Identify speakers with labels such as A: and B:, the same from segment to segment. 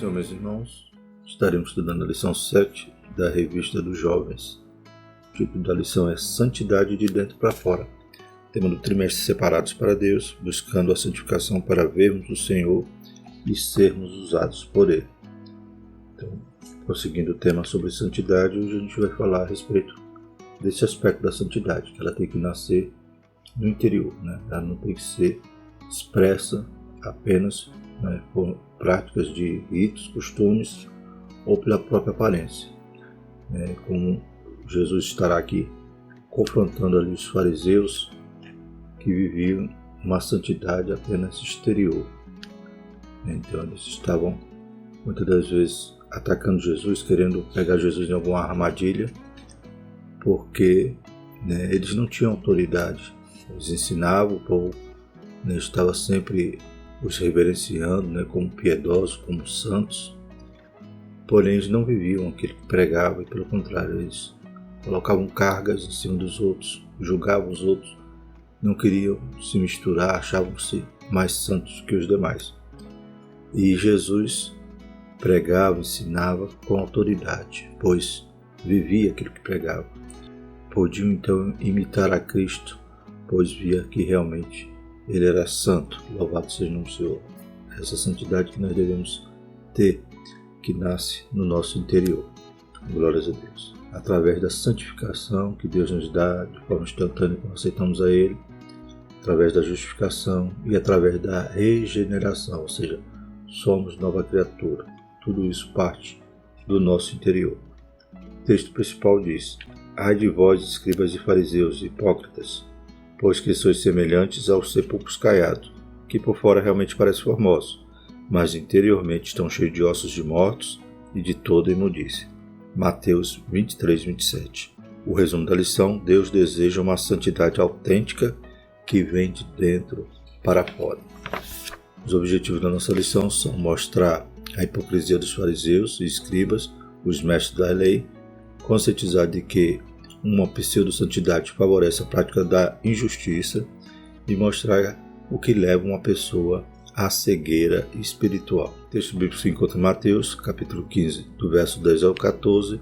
A: Senhor, meus irmãos. Estaremos estudando a lição 7 da Revista dos Jovens. O título da lição é Santidade de Dentro para Fora. Tema do trimestre Separados para Deus, buscando a santificação para vermos o Senhor e sermos usados por Ele. Então, prosseguindo o tema sobre santidade, hoje a gente vai falar a respeito desse aspecto da santidade, que ela tem que nascer no interior, né? Ela não tem que ser expressa apenas por práticas de ritos, costumes ou pela própria aparência. Como Jesus estará aqui confrontando ali os fariseus que viviam uma santidade apenas exterior. Então eles estavam muitas das vezes atacando Jesus, querendo pegar Jesus em alguma armadilha, porque eles não tinham autoridade. Eles ensinavam, o povo estava sempre os reverenciando como piedosos, como santos, porém eles não viviam aquilo que pregavam e, pelo contrário, eles colocavam cargas em cima dos outros, julgavam os outros, não queriam se misturar, achavam-se mais santos que os demais. E Jesus pregava, ensinava com autoridade, pois vivia aquilo que pregava. Podiam então imitar a Cristo, pois via que realmente Ele era santo. Louvado seja o nome do Senhor. Essa santidade que nós devemos ter, que nasce no nosso interior. Glórias a Deus. Através da santificação que Deus nos dá de forma instantânea quando aceitamos a Ele, através da justificação e através da regeneração, ou seja, somos nova criatura. Tudo isso parte do nosso interior. O texto principal diz: Ai de vós, escribas e fariseus, hipócritas, pois que sois semelhantes aos sepulcros caiados, que por fora realmente parecem formosos, mas interiormente estão cheios de ossos de mortos e de toda imundície. Mateus 23, 27. O resumo da lição: Deus deseja uma santidade autêntica que vem de dentro para fora. Os objetivos da nossa lição são mostrar a hipocrisia dos fariseus e escribas, os mestres da lei, conscientizar de que uma pseudo-santidade favorece a prática da injustiça e mostrar o que leva uma pessoa à cegueira espiritual. O texto bíblico se encontra em Mateus, capítulo 15, do verso 10 ao 14,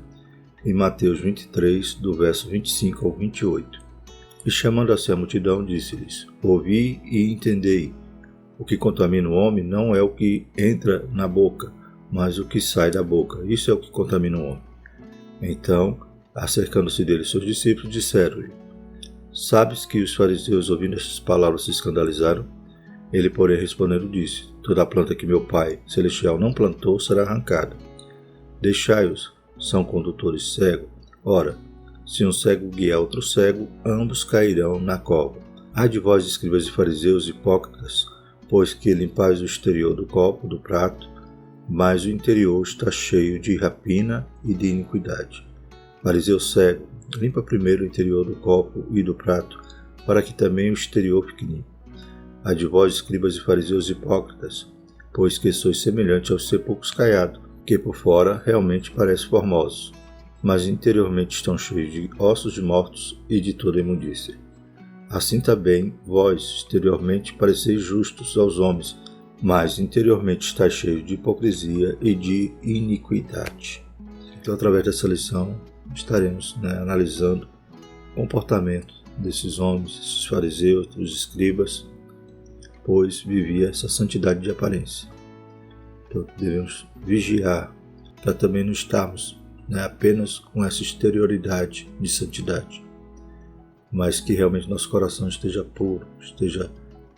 A: e Mateus 23, do verso 25 ao 28. E chamando assim a multidão, disse-lhes: Ouvi e entendei. O que contamina o homem não é o que entra na boca, mas o que sai da boca. Isso é o que contamina o homem. Então, acercando-se dele seus discípulos, disseram-lhe: Sabes que os fariseus, ouvindo estas palavras, se escandalizaram? Ele, porém, respondendo, disse: Toda planta que meu Pai Celestial não plantou será arrancada. Deixai-os, são condutores cegos. Ora, se um cego guiar outro cego, ambos cairão na cova. Ai de vós, escribas e fariseus, hipócritas, pois que limpais o exterior do copo, do prato, mas o interior está cheio de rapina e de iniquidade. Fariseu cego, limpa primeiro o interior do copo e do prato, para que também o exterior fique limpo. Ai de vós, escribas e fariseus hipócritas, pois que sois semelhantes aos sepulcros caiados, que por fora realmente parecem formosos, mas interiormente estão cheios de ossos de mortos e de toda imundície. Assim também vós, exteriormente, pareceis justos aos homens, mas interiormente estáis cheios de hipocrisia e de iniquidade. Então, através dessa lição, estaremos analisando o comportamento desses homens, esses fariseus, dos escribas, pois vivia essa santidade de aparência. Então devemos vigiar para também não estarmos apenas com essa exterioridade de santidade, mas que realmente nosso coração esteja puro, esteja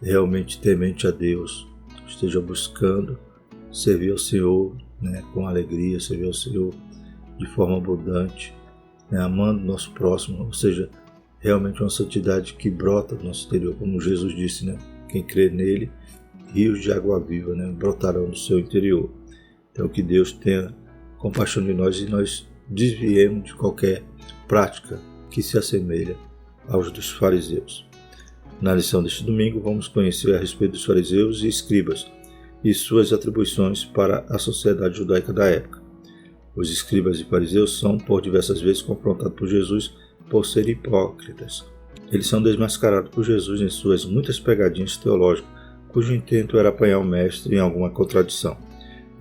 A: realmente temente a Deus, esteja buscando servir ao Senhor com alegria, servir ao Senhor de forma abundante, amando o nosso próximo, ou seja, realmente uma santidade que brota do nosso interior, como Jesus disse, quem crê nele, rios de água viva brotarão do seu interior. Então que Deus tenha compaixão de nós e nós desviemos de qualquer prática que se assemelha aos dos fariseus. Na lição deste domingo vamos conhecer a respeito dos fariseus e escribas e suas atribuições para a sociedade judaica da época. Os escribas e fariseus são, por diversas vezes, confrontados por Jesus por serem hipócritas. Eles são desmascarados por Jesus em suas muitas pegadinhas teológicas, cujo intento era apanhar o mestre em alguma contradição.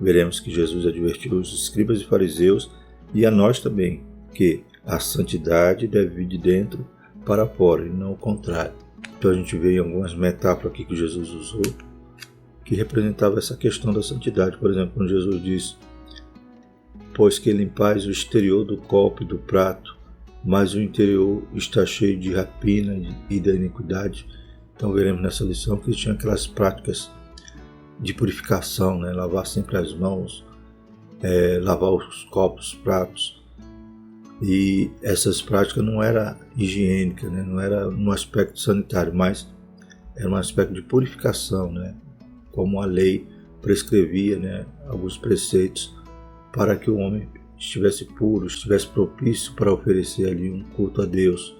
A: veremos que Jesus advertiu os escribas e fariseus e a nós também, que a santidade deve vir de dentro para fora e não o contrário. Então a gente vê em algumas metáforas aqui que Jesus usou que representava essa questão da santidade. Por exemplo, quando Jesus diz: pois que limpais o exterior do copo e do prato, mas o interior está cheio de rapina e da iniquidade. Então veremos nessa lição que tinha aquelas práticas de purificação, né? Lavar sempre as mãos, lavar os copos, os pratos. E essas práticas não eram higiênicas, né? Não era no aspecto sanitário, mas era um aspecto de purificação, né? Como a lei prescrevia, né? Alguns preceitos para que o homem estivesse puro, estivesse propício para oferecer ali um culto a Deus.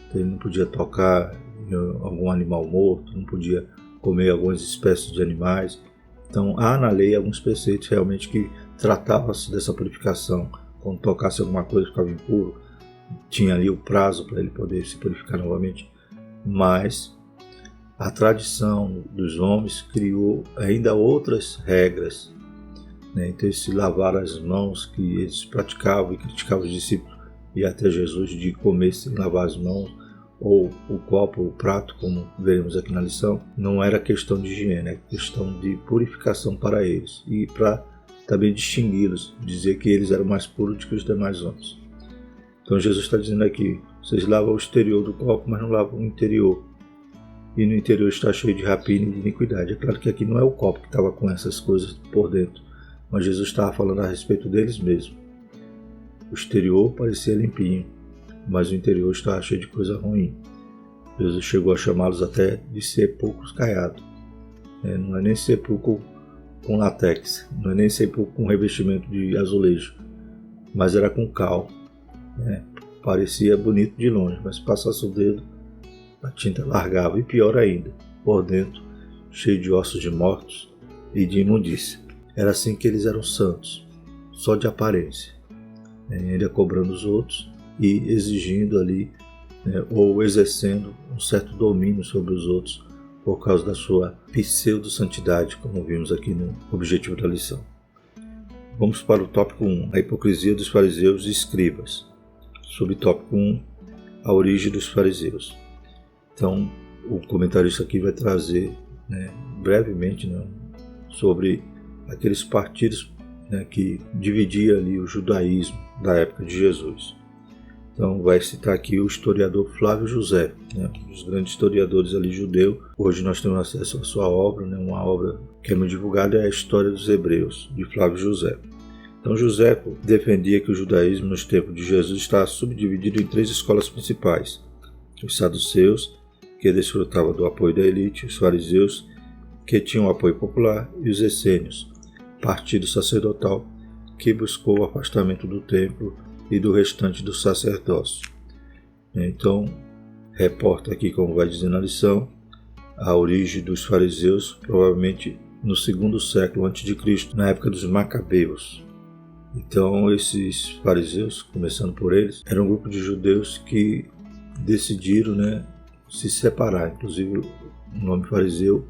A: Então, ele não podia tocar em algum animal morto, não podia comer algumas espécies de animais. Então há na lei alguns preceitos realmente que tratavam-se dessa purificação. Quando tocasse alguma coisa ficava impuro, tinha ali o prazo para ele poder se purificar novamente. Mas a tradição dos homens criou ainda outras regras, né? Então esse lavar as mãos que eles praticavam e criticavam os discípulos e até Jesus de comer sem lavar as mãos, ou o copo, o prato, como veremos aqui na lição, não era questão de higiene, é questão de purificação para eles e para também distingui-los, dizer que eles eram mais puros do que os demais homens. Então Jesus está dizendo aqui: vocês lavam o exterior do copo, mas não lavam o interior. E no interior está cheio de rapina e de iniquidade. É claro que aqui não é o copo que estava com essas coisas por dentro, mas Jesus estava falando a respeito deles mesmos. O exterior parecia limpinho, mas o interior estava cheio de coisa ruim. Jesus chegou a chamá-los até de sepulcros caiados. Não é nem sepulcro com látex, não é nem sepulcro com revestimento de azulejo, mas era com cal. Parecia bonito de longe, mas se passasse o dedo, a tinta largava. E pior ainda, por dentro, cheio de ossos de mortos e de imundícia. Era assim que eles eram santos, só de aparência, ainda cobrando os outros e exigindo ali, ou exercendo um certo domínio sobre os outros por causa da sua pseudo-santidade, como vimos aqui no objetivo da lição. Vamos para o tópico 1, a hipocrisia dos fariseus e escribas. Subtópico 1, a origem dos fariseus. Então, o comentarista aqui vai trazer, brevemente, sobre aqueles partidos, que dividiam ali o judaísmo da época de Jesus. Então vai citar aqui o historiador Flávio José, um dos grandes historiadores ali judeu. Hoje nós temos acesso à sua obra, uma obra que é muito divulgada, é a História dos Hebreus, de Flávio José. Então José defendia que o judaísmo nos tempos de Jesus estava subdividido em 3 escolas principais: os saduceus, que desfrutavam do apoio da elite, os fariseus, que tinham apoio popular, e os essênios, partido sacerdotal, que buscou o afastamento do templo e do restante do sacerdócio. Então, reporta aqui, como vai dizer na lição, a origem dos fariseus, provavelmente no 2º século a.C., na época dos Macabeus. Então, esses fariseus, começando por eles, eram um grupo de judeus que decidiram, se separar. Inclusive, o nome fariseu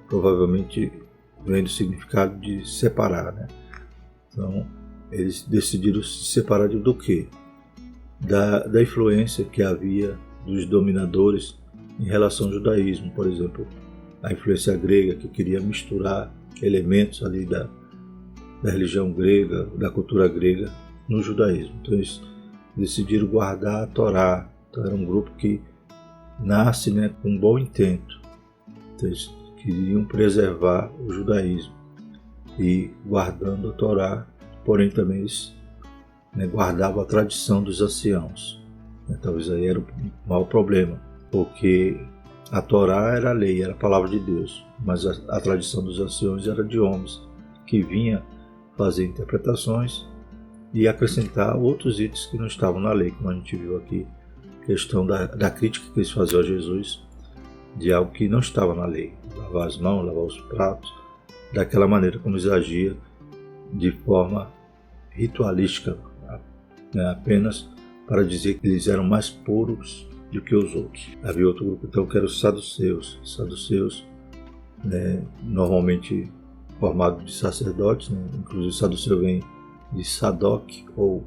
A: provavelmente vem do significado de separar, Então, eles decidiram se separar do quê? Da influência que havia dos dominadores em relação ao judaísmo. Por exemplo, a influência grega, que queria misturar elementos ali da religião grega, da cultura grega, no judaísmo. Então eles decidiram guardar a Torá. Então era um grupo que nasce, com um bom intento. Então eles queriam preservar o judaísmo e guardando a Torá, porém também eles guardavam a tradição dos anciãos. Talvez aí era o maior problema, porque a Torá era a lei, era a palavra de Deus, mas a tradição dos anciãos era de homens que vinha fazer interpretações e acrescentar outros itens que não estavam na lei, como a gente viu aqui, questão da crítica que eles faziam a Jesus de algo que não estava na lei, lavar as mãos, lavar os pratos, daquela maneira como eles agiam, de forma ritualística, apenas para dizer que eles eram mais puros do que os outros. Havia outro grupo então que era os saduceus. Saduceus, normalmente formado de sacerdotes, né? Inclusive o saduceu vem de Sadoc ou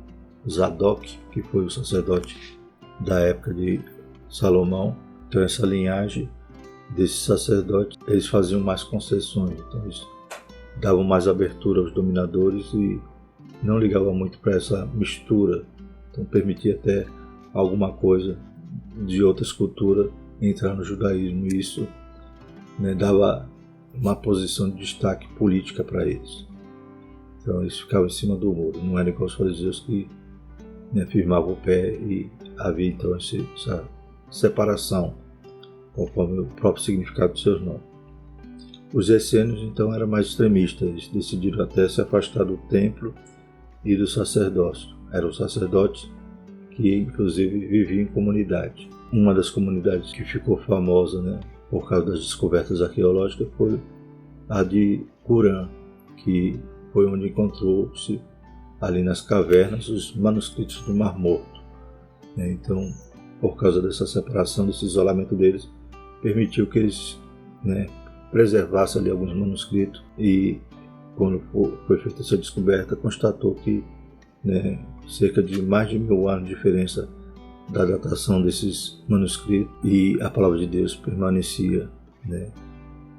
A: Zadok, que foi o sacerdote da época de Salomão. Então essa linhagem desses sacerdotes, eles faziam mais concessões, então eles davam mais abertura aos dominadores e não ligavam muito para essa mistura, então permitia até alguma coisa de outras culturas entrar no judaísmo, e isso, né, dava uma posição de destaque política para eles. Então eles ficavam em cima do muro, não eram igual os fariseus que, né, firmavam o pé, e havia então essa separação, conforme o próprio significado dos seus nomes. Os essênios então eram mais extremistas, eles decidiram até se afastar do templo e do sacerdócio. Eram sacerdotes que inclusive viviam em comunidade. Uma das comunidades que ficou famosa, né, por causa das descobertas arqueológicas foi a de Qumran, que foi onde encontrou-se ali nas cavernas os manuscritos do Mar Morto. Então, por causa dessa separação, desse isolamento deles, permitiu que eles, né, preservassem ali alguns manuscritos, e quando foi feita essa descoberta, constatou que, né, cerca de mais de 1000 anos de diferença da datação desses manuscritos, e a palavra de Deus permanecia, né,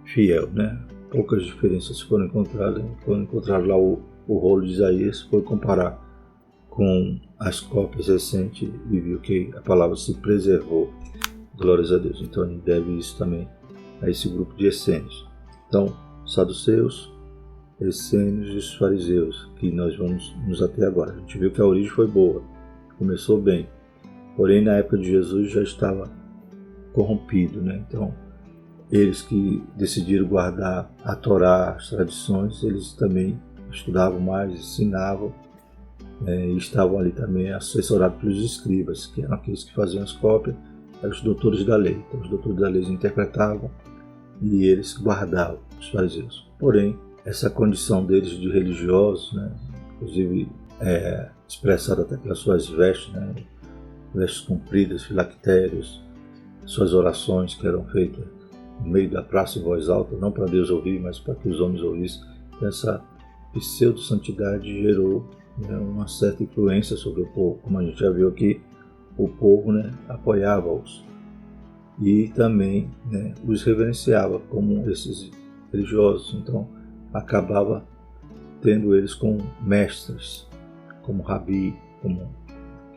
A: fiel, né? Poucas diferenças foram encontradas. Quando encontraram lá o rolo de Isaías, foi comparar com as cópias recentes e viu que a palavra se preservou. Glórias a Deus. Então a gente deve isso também a esse grupo de essênios. Então, saduceus, essênios e os fariseus, que nós vamos nos ater agora. A gente viu que a origem foi boa, começou bem, porém na época de Jesus já estava corrompido, né? Então eles que decidiram guardar a Torá, as tradições, eles também estudavam mais, ensinavam, e estavam ali também assessorados pelos escribas, que eram aqueles que faziam as cópias, eram os doutores da lei. Então os doutores da lei interpretavam e eles guardavam, os fariseus. Porém, essa condição deles de religiosos, né, inclusive expressada até pelas suas vestes, né, vestes compridas, filactérios, suas orações que eram feitas no meio da praça em voz alta, não para Deus ouvir, mas para que os homens ouvissem. Essa pseudo-santidade gerou, né, uma certa influência sobre o povo. Como a gente já viu aqui, o povo, né, apoiava-os e também, né, os reverenciava como esses religiosos. Então acabava tendo eles como mestres, como rabi,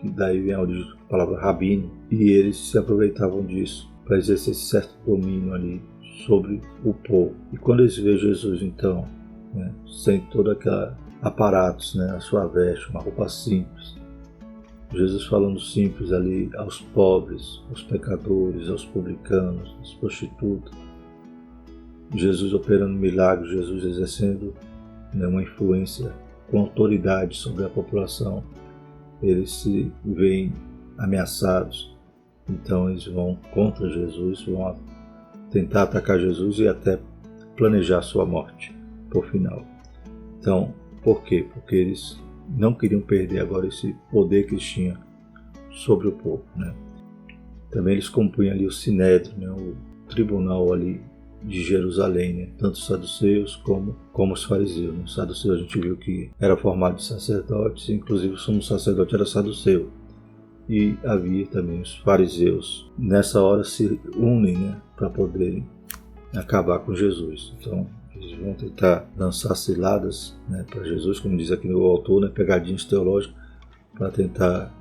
A: que daí vem a origem da palavra rabino, e eles se aproveitavam disso para exercer esse certo domínio ali sobre o povo. E quando eles veem Jesus, então, né, sem todo aquele aparatos, né, a sua veste, uma roupa simples, Jesus falando simples ali aos pobres, aos pecadores, aos publicanos, às prostitutas, Jesus operando milagres, Jesus exercendo, né, uma influência com autoridade sobre a população, eles se veem ameaçados. Então eles vão contra Jesus, vão tentar atacar Jesus e até planejar sua morte por final. Então, por quê? Porque eles não queriam perder agora esse poder que eles tinham sobre o povo, né? Também eles compunham ali o Sinédrio, né, o tribunal ali de Jerusalém, né? Tanto os saduceus como os fariseus, né? Os saduceus a gente viu que era formado de sacerdotes, inclusive o sumo sacerdote era saduceu. E havia também os fariseus. Nessa hora se unem, né, para poderem acabar com Jesus. Então eles vão tentar lançar ciladas, né, para Jesus, como diz aqui o autor, né, pegadinhas teológicas, para tentar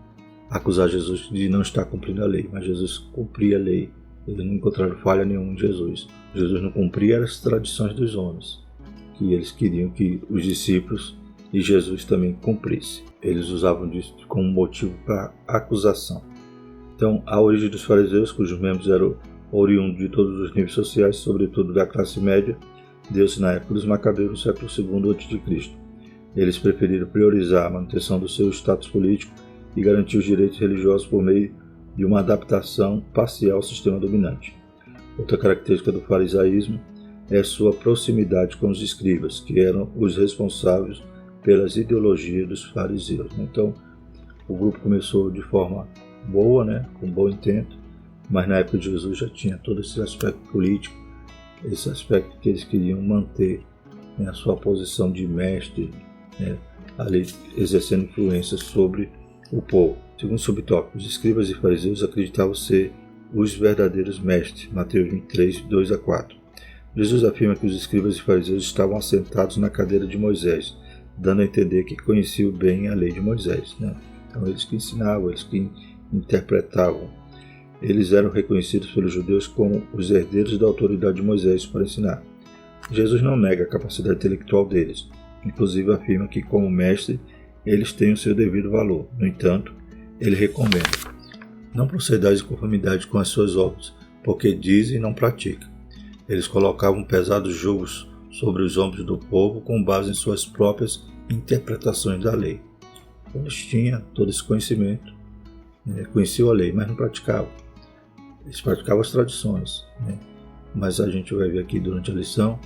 A: acusar Jesus de não estar cumprindo a lei. Mas Jesus cumpria a lei. Eles não encontraram falha nenhuma em Jesus. Jesus não cumpria as tradições dos homens, que eles queriam que os discípulos e Jesus também cumprissem. Eles usavam disso como motivo para acusação. Então, a origem dos fariseus, cujos membros eram oriundos de todos os níveis sociais, sobretudo da classe média, deu-se na época dos Macabeus, no século II a.C. Eles preferiram priorizar a manutenção do seu status político e garantir os direitos religiosos por meio de uma adaptação parcial ao sistema dominante. Outra característica do farisaísmo é sua proximidade com os escribas, que eram os responsáveis pelas ideologias dos fariseus. Então, o grupo começou de forma boa, né, com bom intento, mas na época de Jesus já tinha todo esse aspecto político, esse aspecto que eles queriam manter né, a sua posição de mestre, né, ali exercendo influência sobre o povo. Segundo subtópico, os escribas e fariseus acreditavam ser os verdadeiros mestres. Mateus 23, 2 a 4. Jesus afirma que os escribas e fariseus estavam assentados na cadeira de Moisés, dando a entender que conheciam bem a lei de Moisés, né? Então eles que ensinavam, eles que interpretavam. Eles eram reconhecidos pelos judeus como os herdeiros da autoridade de Moisés para ensinar. Jesus não nega a capacidade intelectual deles, inclusive afirma que, como mestre, eles têm o seu devido valor. No entanto, ele recomenda: não procedais em conformidade com as suas obras, porque dizem e não praticam. Eles colocavam pesados julgos sobre os ombros do povo com base em suas próprias interpretações da lei. Eles tinham todo esse conhecimento, conheciam a lei, mas não praticavam. Eles praticavam as tradições, né? Mas a gente vai ver aqui durante a lição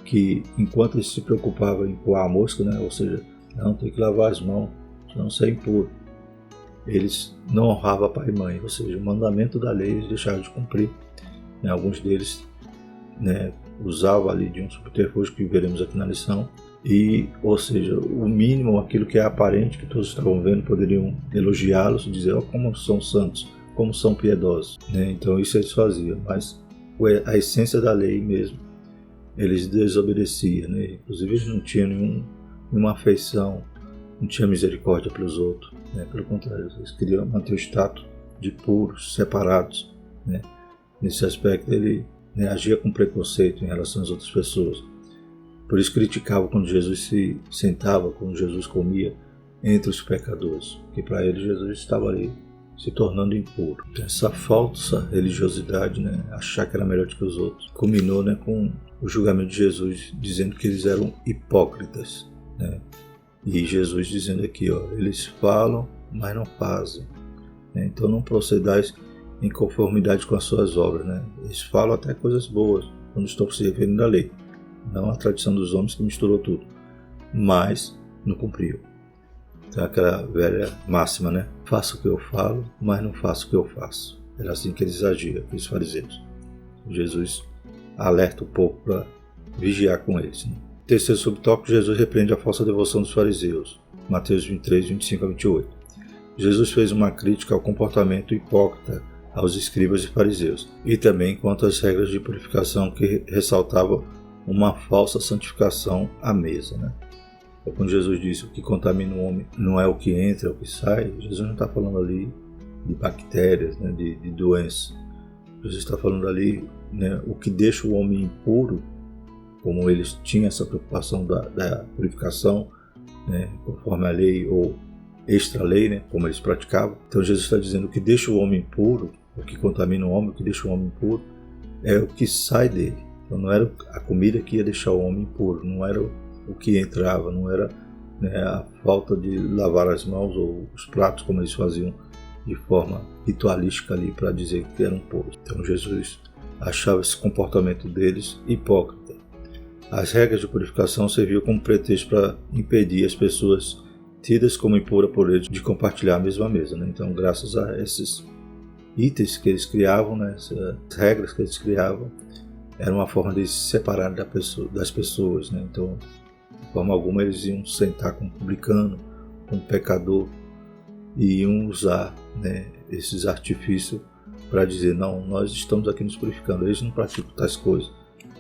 A: que enquanto eles se preocupavam em coar a mosca, né? Ou seja, não tem que lavar as mãos, senão sai impuro. Eles não honravam pai e mãe, ou seja, o mandamento da lei eles deixaram de cumprir. Né? Alguns deles, né, usavam ali de um subterfúgio que veremos aqui na lição, e, ou seja, o mínimo, aquilo que é aparente, que todos estavam vendo, poderiam elogiá-los, dizer, oh, como são santos, como são piedosos, né? Então isso eles faziam, mas a essência da lei mesmo, eles desobedeciam, né? Inclusive eles não tinham nenhuma afeição, não tinham misericórdia pelos outros, né? Pelo contrário, eles queriam manter o status de puros, separados, né? Nesse aspecto ele, né, agia com preconceito em relação às outras pessoas. Por isso criticava quando Jesus se sentava, quando Jesus comia entre os pecadores, que para ele Jesus estava ali se tornando impuro. Então, essa falsa religiosidade, né, achar que era melhor do que os outros, culminou, né, com o julgamento de Jesus, dizendo que eles eram hipócritas, né? E Jesus dizendo aqui, ó, eles falam, mas não fazem, né? Então não procedais em conformidade com as suas obras, né? Eles falam até coisas boas, quando estão se referindo à lei, não à tradição dos homens que misturou tudo, mas não cumpriu. Então aquela velha máxima, né? Faço o que eu falo, mas não faço o que eu faço. Era assim que eles agiam, aqueles fariseus. Jesus alerta o povo para vigiar com eles, né? Terceiro subtópico, Jesus repreende a falsa devoção dos fariseus. Mateus 23, 25 a 28. Jesus fez uma crítica ao comportamento hipócrita aos escribas e fariseus, e também quanto às regras de purificação que ressaltavam uma falsa santificação à mesa, né? Quando Jesus disse o que contamina o homem não é o que entra, é o que sai, Jesus não está falando ali de bactérias, né, de doenças. Jesus está falando ali, né, o que deixa o homem impuro, como eles tinham essa preocupação da purificação, né, conforme a lei ou extra-lei, né, como eles praticavam. Então Jesus está dizendo o que deixa o homem impuro, o que contamina o homem, o que deixa o homem impuro, é o que sai dele. Então não era a comida que ia deixar o homem impuro, não era o que entrava, não era, né, a falta de lavar as mãos ou os pratos, como eles faziam de forma ritualística ali para dizer que eram puros. Então Jesus achava esse comportamento deles hipócrita. As regras de purificação serviam como pretexto para impedir as pessoas tidas como impuras por eles de compartilhar a mesma mesa, né? Então, graças a esses itens que eles criavam, né, essas regras que eles criavam, era uma forma de se separar das pessoas, né? Então, de forma alguma, eles iam sentar com um publicano, com um pecador, e iam usar, né, esses artifícios para dizer, não, nós estamos aqui nos purificando, eles não praticam tais coisas.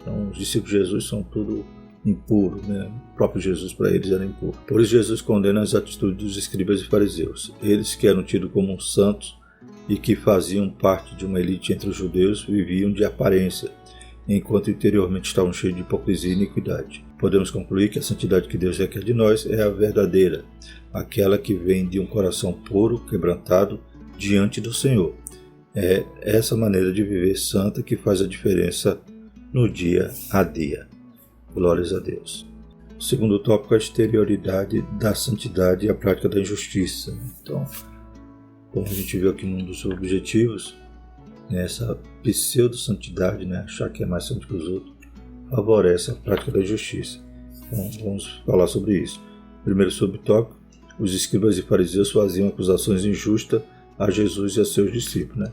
A: Então, os discípulos de Jesus são tudo impuros, né? O próprio Jesus para eles era impuro. Por isso Jesus condena as atitudes dos escribas e fariseus. Eles que eram tidos como santos e que faziam parte de uma elite entre os judeus viviam de aparência, enquanto interiormente estavam cheios de hipocrisia e iniquidade. Podemos concluir que a santidade que Deus requer de nós é a verdadeira, aquela que vem de um coração puro, quebrantado, diante do Senhor. É essa maneira de viver santa que faz a diferença no dia a dia. Glórias a Deus. O segundo tópico é a exterioridade da santidade e a prática da injustiça. Então, como a gente viu aqui num dos objetivos, essa pseudo-santidade, né, achar que é mais santo que os outros, favorece a prática da justiça. Então, vamos falar sobre isso. Primeiro subtópico, os escribas e fariseus faziam acusações injustas a Jesus e a seus discípulos, né?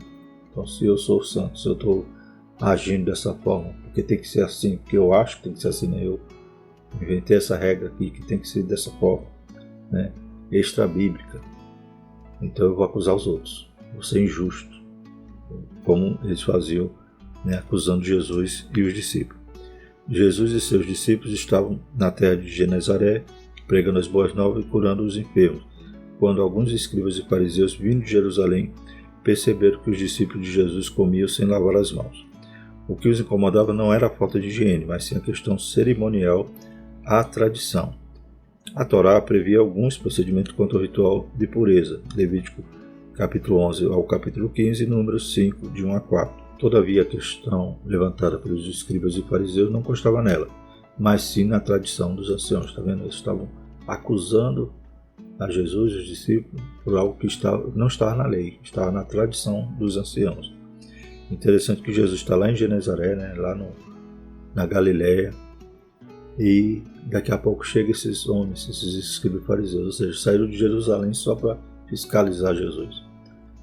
A: Então, se eu sou santo, se eu estou agindo dessa forma, porque tem que ser assim, porque eu acho que tem que ser assim, né? Eu inventei essa regra aqui que tem que ser dessa forma, né? Extra-bíblica. Então eu vou acusar os outros, vou ser injusto, como eles faziam, né, acusando Jesus e os discípulos. Jesus e seus discípulos estavam na terra de Genezaré, pregando as boas novas e curando os enfermos, quando alguns escribas e fariseus vindo de Jerusalém perceberam que os discípulos de Jesus comiam sem lavar as mãos. O que os incomodava não era a falta de higiene, mas sim a questão cerimonial, a tradição. A Torá previa alguns procedimentos quanto ao ritual de pureza, Levítico capítulo 11 ao capítulo 15, Números 5, de 1 a 4. Todavia, a questão levantada pelos escribas e fariseus não constava nela, mas sim na tradição dos anciãos. Está vendo? Eles estavam acusando a Jesus e os discípulos por algo que não estava na lei, estava na tradição dos anciãos. Interessante que Jesus está lá em Genezaré, né, lá na Galileia, e daqui a pouco chegam esses homens, esses escribas e fariseus, ou seja, saíram de Jerusalém só para fiscalizar Jesus.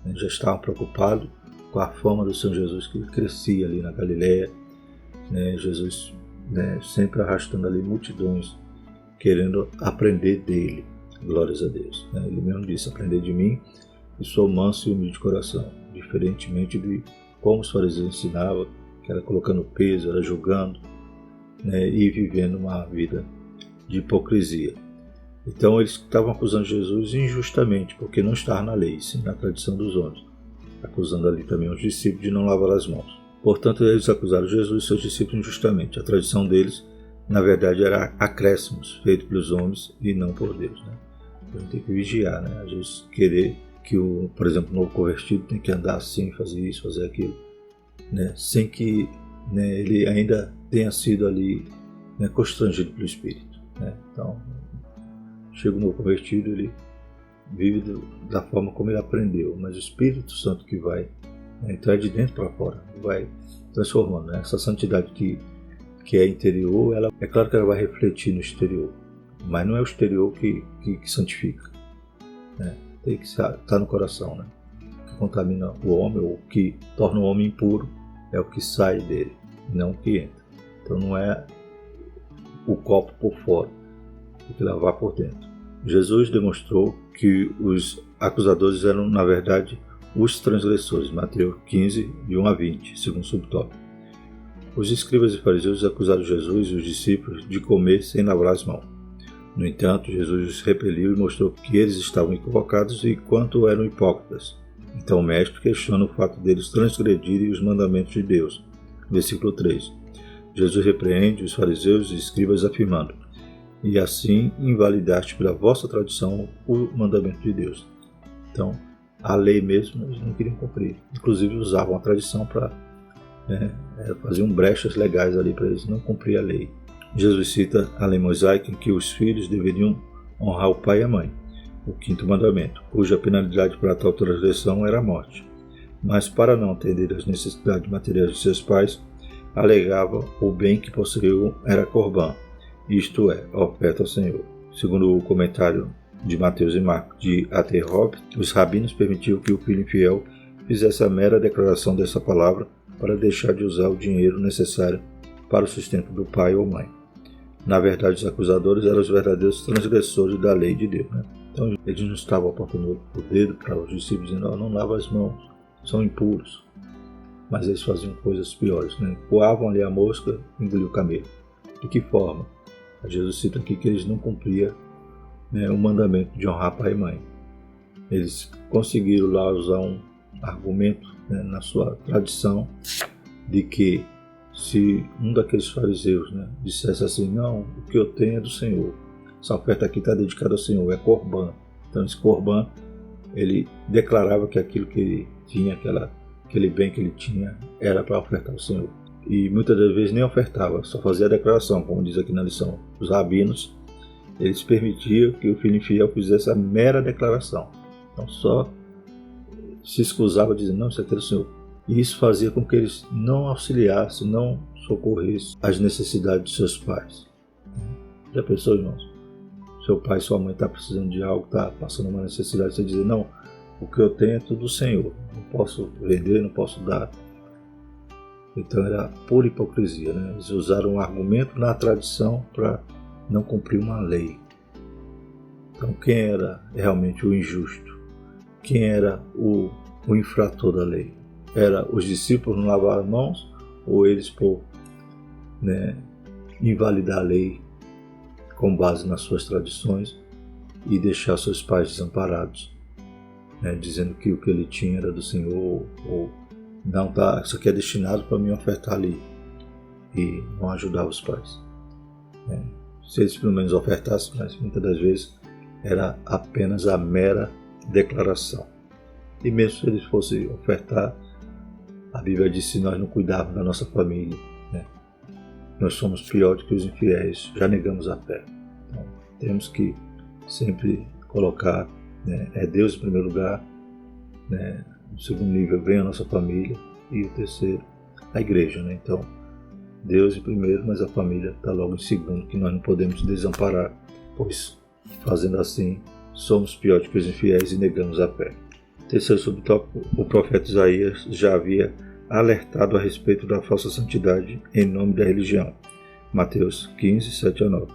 A: Eles já estavam preocupados com a fama do Senhor Jesus, que crescia ali na Galileia, né, Jesus, né, sempre arrastando ali multidões, querendo aprender dele. Glórias a Deus. Né? Ele mesmo disse: aprender de mim, e sou manso e humilde de coração, diferentemente de como os fariseus ensinavam, que era colocando peso, era julgando, né, e vivendo uma vida de hipocrisia. Então eles estavam acusando Jesus injustamente, porque não estava na lei, sim na tradição dos homens, acusando ali também os discípulos de não lavar as mãos. Portanto, eles acusaram Jesus e seus discípulos injustamente. A tradição deles, na verdade, era acréscimos feitos pelos homens e não por Deus. Né? A gente tem que vigiar, né? Às vezes querer que, por exemplo, o novo convertido tem que andar assim, fazer isso, fazer aquilo, né? Sem que, né, ele ainda tenha sido ali, né, constrangido pelo Espírito. Né? Então, chega o novo convertido, ele vive da forma como ele aprendeu, mas o Espírito Santo que vai, né, então é de dentro para fora, vai transformando. Né? Essa santidade que é interior, ela, é claro que ela vai refletir no exterior, mas não é o exterior que santifica. Né? Tem que estar no coração. Né? O que contamina o homem, ou o que torna o homem impuro, é o que sai dele, não o que entra. Então não é o copo por fora, tem que lavar por dentro. Jesus demonstrou que os acusadores eram, na verdade, os transgressores. Mateus 15, de 1 a 20, segundo subtópico. Os escribas e fariseus acusaram Jesus e os discípulos de comer sem lavar as mãos. No entanto, Jesus os repeliu e mostrou que eles estavam equivocados e quanto eram hipócritas. Então o mestre questiona o fato deles transgredirem os mandamentos de Deus. Versículo 3. Jesus repreende os fariseus e escribas afirmando: e assim invalidaste pela vossa tradição o mandamento de Deus. Então, a lei mesmo eles não queriam cumprir. Inclusive usavam a tradição para faziam brechas legais ali para eles não cumprir a lei. Jesus cita a lei mosaica em que os filhos deveriam honrar o pai e a mãe, o quinto mandamento, cuja penalidade para tal transgressão era a morte. Mas para não atender às necessidades materiais de seus pais, alegava o bem que possuíam era corbã, isto é, a oferta ao Senhor. Segundo o comentário de Mateus e Marcos de A.T. Hobbes, os rabinos permitiam que o filho infiel fizesse a mera declaração dessa palavra para deixar de usar o dinheiro necessário para o sustento do pai ou mãe. Na verdade, os acusadores eram os verdadeiros transgressores da lei de Deus. Né? Então, eles não estavam apontando o dedo para os discípulos dizendo: não lava as mãos, são impuros. Mas eles faziam coisas piores. Né? Coavam ali a mosca e engoliam o camelo. De que forma? Jesus cita aqui que eles não cumpriam, né, o mandamento de honrar pai e mãe. Eles conseguiram lá usar um argumento, né, na sua tradição, de que se um daqueles fariseus, né, dissesse assim: não, o que eu tenho é do Senhor, essa oferta aqui está dedicada ao Senhor, é corbã. Então esse corbã, ele declarava que aquilo que ele tinha, aquele bem que ele tinha, era para ofertar ao Senhor. E muitas das vezes nem ofertava, só fazia a declaração, como diz aqui na lição. Os rabinos, eles permitiam que o filho infiel fizesse a mera declaração. Então só se escusava dizendo: não, isso aqui é do Senhor. E isso fazia com que eles não auxiliassem, não socorressem as necessidades de seus pais. Já pensou, irmãos? Seu pai e sua mãe estão precisando de algo, está passando uma necessidade, você dizer: não, o que eu tenho é tudo do Senhor, não posso vender, não posso dar. Então era pura hipocrisia. Né? Eles usaram um argumento na tradição para não cumpriu uma lei. Então quem era realmente o injusto? Quem era o infrator da lei? Era os discípulos não lavar as mãos ou eles por invalidar a lei com base nas suas tradições e deixar seus pais desamparados, dizendo que o que ele tinha era do Senhor, ou não, tá, isso aqui é destinado para me ofertar ali, e não ajudar os pais. Se eles pelo menos ofertassem, mas muitas das vezes era apenas a mera declaração. E mesmo se eles fossem ofertar, a Bíblia diz que se nós não cuidarmos da nossa família, nós somos pior do que os infiéis, já negamos a fé. Então, temos que sempre colocar Deus em primeiro lugar, no segundo nível vem a nossa família e o terceiro a igreja. Então, Deus em primeiro, mas a família está logo em segundo, que nós não podemos desamparar, pois fazendo assim somos pior do que os infiéis e negamos a fé. Terceiro subtópico, o profeta Isaías já havia alertado a respeito da falsa santidade em nome da religião. Mateus 15, 7 a 9.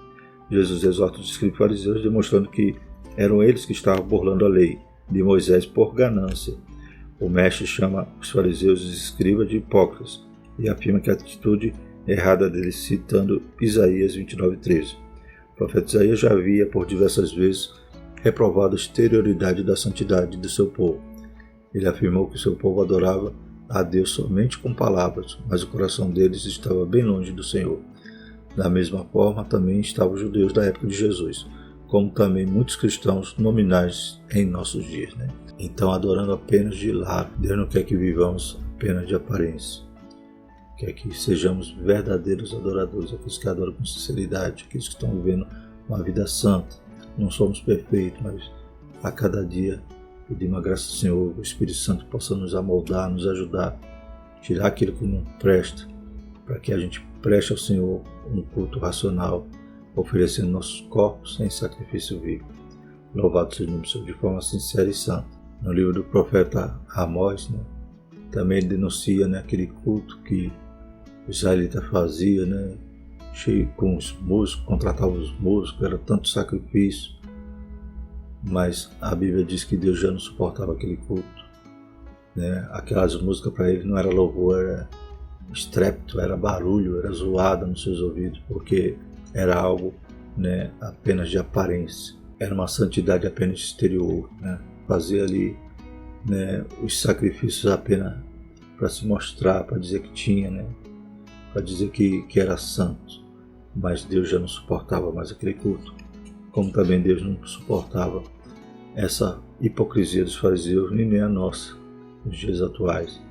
A: Jesus exorta os escribas e fariseus, demonstrando que eram eles que estavam burlando a lei de Moisés por ganância. O mestre chama os fariseus e os escribas de hipócritas e afirma que a atitude errada deles, citando Isaías 29:13. O profeta Isaías já havia por diversas vezes reprovado a exterioridade da santidade do seu povo. Ele afirmou que o seu povo adorava a Deus somente com palavras, mas o coração deles estava bem longe do Senhor. Da mesma forma, também estavam os judeus da época de Jesus, como também muitos cristãos nominais em nossos dias. Então, adorando apenas de lado, Deus não quer que vivamos apenas de aparência. Quer que sejamos verdadeiros adoradores, aqueles que adoram com sinceridade, aqueles que estão vivendo uma vida santa. Não somos perfeitos, mas a cada dia pedimos a graça do Senhor, o Espírito Santo possa nos amoldar, nos ajudar, tirar aquilo que não presta, para que a gente preste ao Senhor um culto racional, oferecendo nossos corpos em sacrifício vivo. Louvado seja o nome do Senhor, de forma sincera e santa. No livro do profeta Amós, também ele denuncia aquele culto que o israelita fazia, cheio com os músicos, contratava os músicos, era tanto sacrifício, mas a Bíblia diz que Deus já não suportava aquele culto. Aquelas músicas para ele não era louvor, era estrépito, era barulho, era zoada nos seus ouvidos, porque era algo apenas de aparência, era uma santidade apenas exterior, fazia ali os sacrifícios apenas para se mostrar, para dizer que tinha, para dizer que era santo, mas Deus já não suportava mais aquele culto, como também Deus não suportava essa hipocrisia dos fariseus, nem a nossa, nos dias atuais,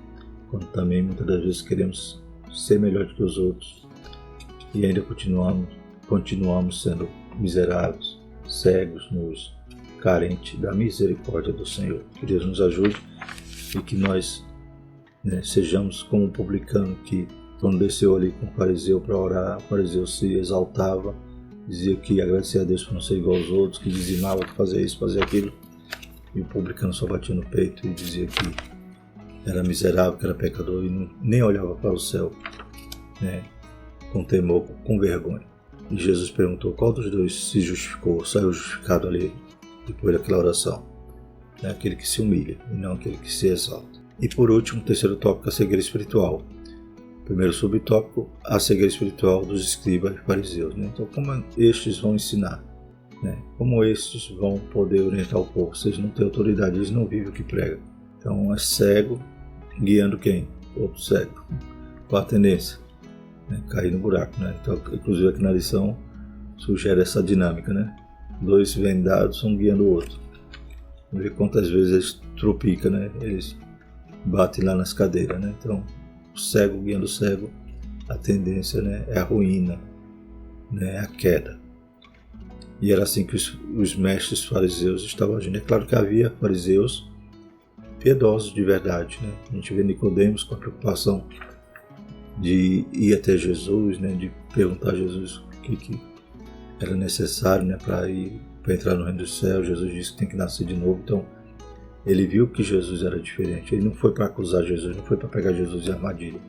A: quando também muitas das vezes queremos ser melhor do que os outros e ainda continuamos sendo miseráveis, cegos, nus, carentes da misericórdia do Senhor. Que Deus nos ajude e que nós sejamos como um publicano que, quando desceu ali com o fariseu para orar, o fariseu se exaltava, dizia que agradecia a Deus por não ser igual aos outros, que dizimava, que fazia isso, fazia aquilo, e o publicano só batia no peito e dizia que era miserável, que era pecador e nem olhava para o céu, com temor, com vergonha. E Jesus perguntou qual dos dois se justificou, saiu justificado ali depois daquela oração. Aquele que se humilha e não aquele que se exalta. E por último, o terceiro tópico, a cegueira espiritual. Primeiro subtópico, a cegueira espiritual dos escribas e fariseus. Então, como estes vão ensinar? Como estes vão poder orientar o povo? Se eles não têm autoridade, eles não vivem o que pregam. Então, é cego guiando quem? Outro cego. Qual a tendência? Cair no buraco. Então, inclusive aqui na lição sugere essa dinâmica. Dois vendados, um guiando o outro. Vamos ver quantas vezes eles tropicam, eles batem lá nas cadeiras. Então, o cego guiando o cego, a tendência é a ruína, é a queda. E era assim que os mestres fariseus estavam agindo. É claro que havia fariseus piedosos de verdade. A gente vê Nicodemos com a preocupação de ir até Jesus, de perguntar a Jesus o que era necessário para entrar no reino dos céus. Jesus disse que tem que nascer de novo. Então, ele viu que Jesus era diferente. Ele não foi para acusar Jesus, não foi para pegar Jesus em armadilha.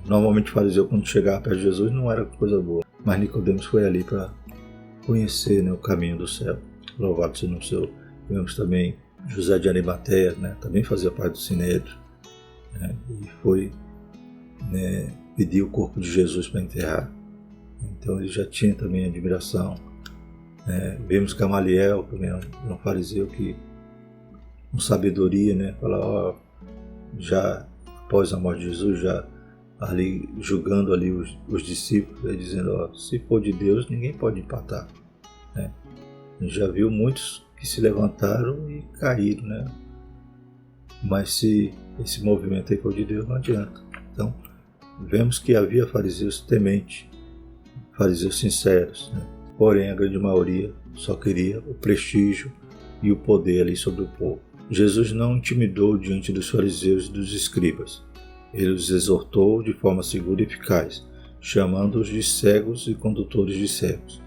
A: Normalmente o fariseu, quando chegava perto de Jesus, não era coisa boa. mas Nicodemos foi ali para conhecer, né, o caminho do céu. Louvado seja o Senhor. Vemos também José de Arimateia, né, também fazia parte do Sinédrio, né, e foi, né, pedir o corpo de Jesus para enterrar. Então ele já tinha também admiração. Vemos Gamaliel, também um fariseu que, com sabedoria, né, fala, já após a morte de Jesus, já ali julgando ali os discípulos, dizendo, se for de Deus, ninguém pode empatar. Né? A gente já viu muitos que se levantaram e caíram, né? Mas se esse movimento aí for de Deus, não adianta. Então, vemos que havia fariseus tementes, fariseus sinceros, né? Porém a grande maioria só queria o prestígio e o poder ali sobre o povo. Jesus não intimidou diante dos fariseus e dos escribas. Ele os exortou de forma segura e eficaz, chamando-os de cegos e condutores de cegos.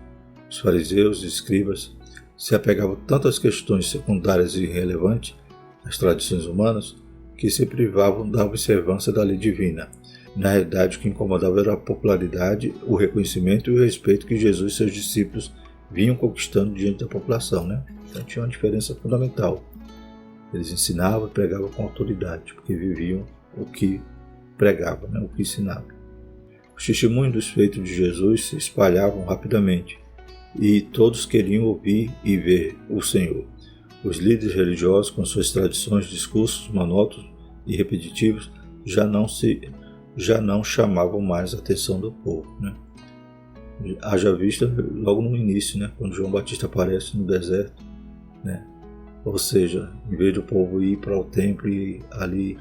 A: Os fariseus e escribas se apegavam tanto às questões secundárias e irrelevantes, às tradições humanas, que se privavam da observância da lei divina. Na realidade, o que incomodava era a popularidade, o reconhecimento e o respeito que Jesus e seus discípulos vinham conquistando diante da população. Né? Então tinha uma diferença fundamental. Eles ensinavam e pregavam com autoridade, porque viviam o que pregavam, né? O que ensinavam. Os testemunhos dos feitos de Jesus se espalhavam rapidamente e todos queriam ouvir e ver o Senhor. Os líderes religiosos, com suas tradições, discursos monótonos e repetitivos, já não chamavam mais a atenção do povo. Né? Haja vista logo no início, né? Quando João Batista aparece no deserto, né? Ou seja, em vez do povo ir para o templo e ali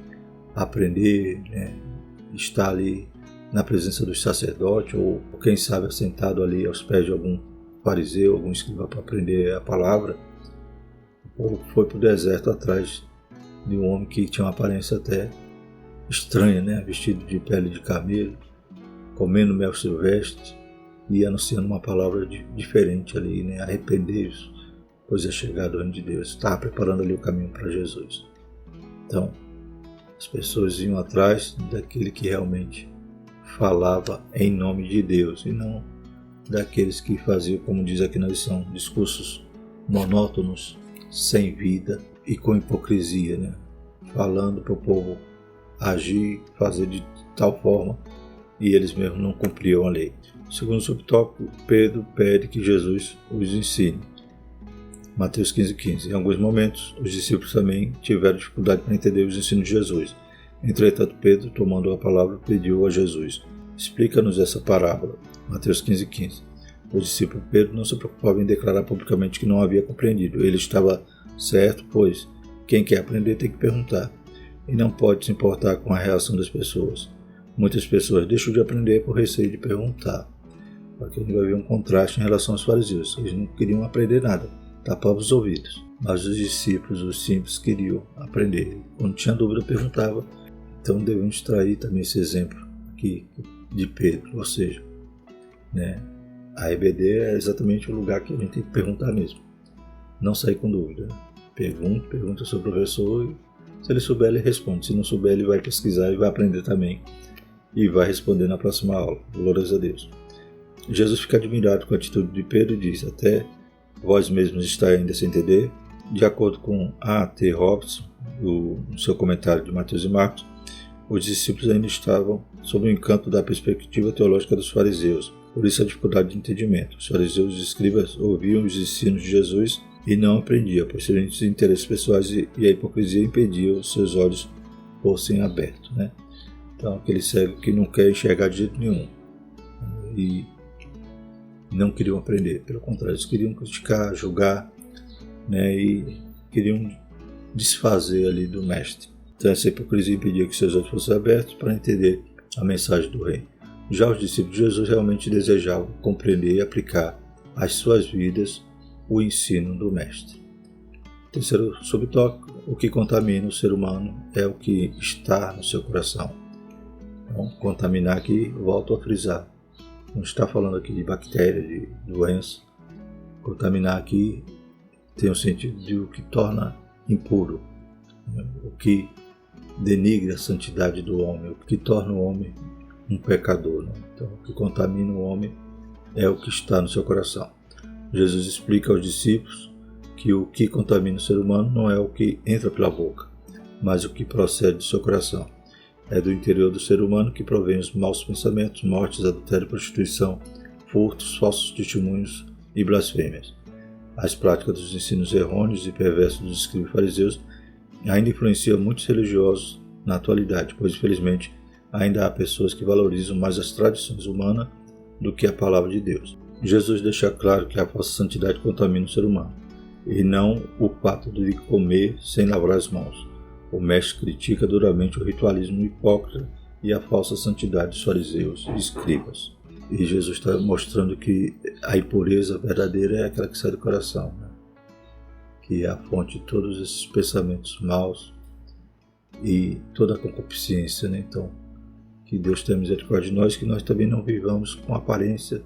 A: aprender, né? Estar ali na presença dos sacerdotes, ou quem sabe assentado ali aos pés de algum fariseu, algum escriba para aprender a palavra, o povo foi para o deserto atrás de um homem que tinha uma aparência até estranha, né? Vestido de pele de camelo, comendo mel silvestre e anunciando uma palavra diferente ali, né? Arrependei-vos, pois é chegado o reino de Deus. Estava preparando ali o caminho para Jesus. Então, as pessoas iam atrás daquele que realmente falava em nome de Deus e não daqueles que faziam, como diz aqui na lição, discursos monótonos, sem vida e com hipocrisia, né? Falando para o povo agir, fazer de tal forma, e eles mesmos não cumpriam a lei. Segundo o subtópico, Pedro pede que Jesus os ensine. Mateus 15:15. Em alguns momentos, os discípulos também tiveram dificuldade para entender os ensinos de Jesus. Entretanto, Pedro, tomando a palavra, pediu a Jesus: explica-nos essa parábola. Mateus 15:15. O discípulo Pedro não se preocupava em declarar publicamente que não havia compreendido. Ele estava certo, pois quem quer aprender tem que perguntar, e não pode se importar com a reação das pessoas. Muitas pessoas deixam de aprender por receio de perguntar. Porque a gente vai ver um contraste em relação aos fariseus. Eles não queriam aprender nada, tapavam os ouvidos. Mas os discípulos, os simples, queriam aprender. Quando tinha dúvida, perguntava. Então devemos extrair também esse exemplo aqui de Pedro. Ou seja, né, a EBD é exatamente o lugar que a gente tem que perguntar mesmo. Não sair com dúvida. Pergunta sobre o professor, e se ele souber, ele responde. Se não souber, ele vai pesquisar e vai aprender também. E vai responder na próxima aula. Glórias a Deus. Jesus fica admirado com a atitude de Pedro e diz: até vós mesmos estáis ainda sem entender. De acordo com A.T. Robson, no seu comentário de Mateus e Marcos, os discípulos ainda estavam sob o encanto da perspectiva teológica dos fariseus. Por isso a dificuldade de entendimento. Os fariseus e escribas ouviam os ensinos de Jesus e não aprendiam, pois seus interesses pessoais e a hipocrisia impediam os seus olhos fossem abertos. Né? Então, aquele cego que não quer enxergar de jeito nenhum. E não queriam aprender. Pelo contrário, eles queriam criticar, julgar, né? E queriam desfazer ali do mestre. Então, essa hipocrisia impedia que seus olhos fossem abertos para entender a mensagem do reino. Já os discípulos de Jesus realmente desejavam compreender e aplicar às suas vidas o ensino do mestre. Terceiro subtópico: o que contamina o ser humano é o que está no seu coração. Então, contaminar aqui, volto a frisar, não está falando aqui de bactéria, de doença. Contaminar aqui tem o sentido de o que torna impuro, né? O que denigre a santidade do homem, o que torna o homem um pecador. Né? Então, o que contamina o homem é o que está no seu coração. Jesus explica aos discípulos que o que contamina o ser humano não é o que entra pela boca, mas o que procede do seu coração. É do interior do ser humano que provém os maus pensamentos, mortes, adultério, prostituição, furtos, falsos testemunhos e blasfêmias. As práticas dos ensinos errôneos e perversos dos escribas e fariseus ainda influenciam muitos religiosos na atualidade, pois infelizmente ainda há pessoas que valorizam mais as tradições humanas do que a palavra de Deus. Jesus deixa claro que a falsa santidade contamina o ser humano, e não o fato de comer sem lavar as mãos. O mestre critica duramente o ritualismo hipócrita e a falsa santidade dos fariseus e escribas. E Jesus está mostrando que a impureza verdadeira é aquela que sai do coração, né? Que é a fonte de todos esses pensamentos maus e toda a concupiscência, né? Então, que Deus tenha misericórdia de nós, que nós também não vivamos com aparência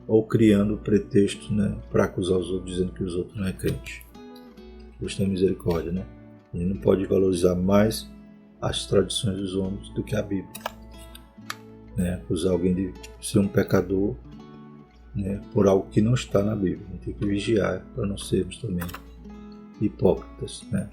A: ou criando pretexto, né, para acusar os outros, dizendo que os outros não é crente. Deus tenha misericórdia, né? A gente não pode valorizar mais as tradições dos homens do que a Bíblia. Né? Acusar alguém de ser um pecador, né, por algo que não está na Bíblia. A gente tem que vigiar para não sermos também hipócritas. Né?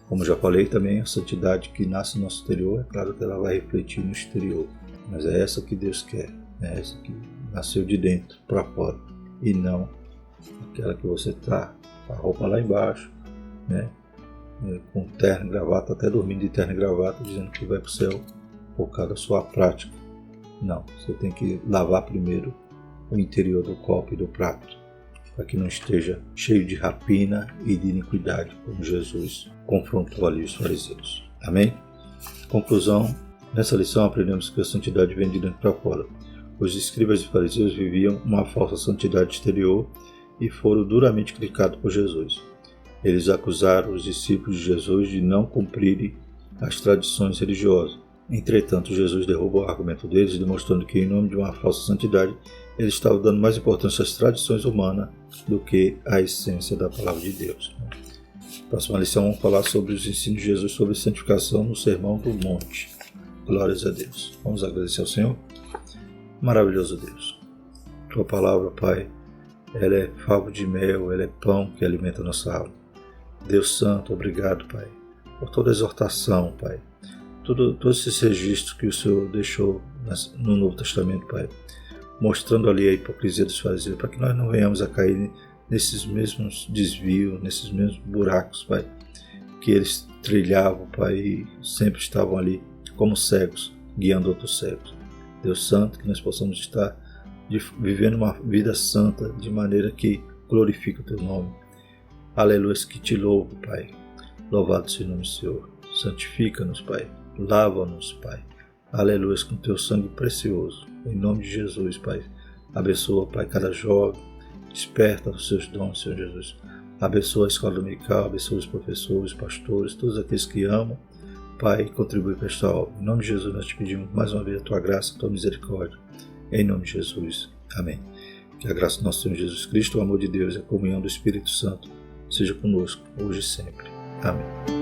A: Como já falei também, a santidade que nasce no nosso interior, é claro que ela vai refletir no exterior. Mas é essa que Deus quer. É essa que nasceu de dentro para fora. E não aquela que você está com a roupa lá embaixo, né? Com terno e gravata, até dormindo de terno e gravata, dizendo que vai para o céu por causa da sua prática. Não, você tem que lavar primeiro o interior do copo e do prato, para que não esteja cheio de rapina e de iniquidade, como Jesus confrontou ali os fariseus. Amém? Conclusão, nessa lição aprendemos que a santidade vem de dentro para fora. Os escribas e fariseus viviam uma falsa santidade exterior e foram duramente criticados por Jesus. Eles acusaram os discípulos de Jesus de não cumprirem as tradições religiosas. Entretanto, Jesus derrubou o argumento deles, demonstrando que, em nome de uma falsa santidade, eles estavam dando mais importância às tradições humanas do que à essência da palavra de Deus. Próxima lição, vamos falar sobre os ensinos de Jesus sobre santificação no Sermão do Monte. Glórias a Deus. Vamos agradecer ao Senhor. Maravilhoso Deus. Tua palavra, Pai, ela é favo de mel, ela é pão que alimenta a nossa alma. Deus Santo, obrigado, Pai, por toda a exortação, Pai. Todos esses registros que o Senhor deixou no Novo Testamento, Pai, mostrando ali a hipocrisia dos fariseus, para que nós não venhamos a cair nesses mesmos desvios, nesses mesmos buracos, Pai, que eles trilhavam, Pai, e sempre estavam ali como cegos, guiando outros cegos. Deus Santo, que nós possamos estar vivendo uma vida santa, de maneira que glorifique o Teu nome. Aleluia, que te louvo, Pai. Louvado seja o nome do Senhor. Santifica-nos, Pai. Lava-nos, Pai. Aleluia, com Teu sangue precioso. Em nome de Jesus, Pai. Abençoa, Pai, cada jovem. Desperta os seus dons, Senhor Jesus. Abençoa a escola dominical, abençoa os professores, pastores, todos aqueles que amam, Pai, e contribui para esta obra. Em nome de Jesus, nós te pedimos mais uma vez a Tua graça, a Tua misericórdia. Em nome de Jesus. Amém. Que a graça do nosso Senhor Jesus Cristo, o amor de Deus e a comunhão do Espírito Santo seja conosco, hoje e sempre. Amém.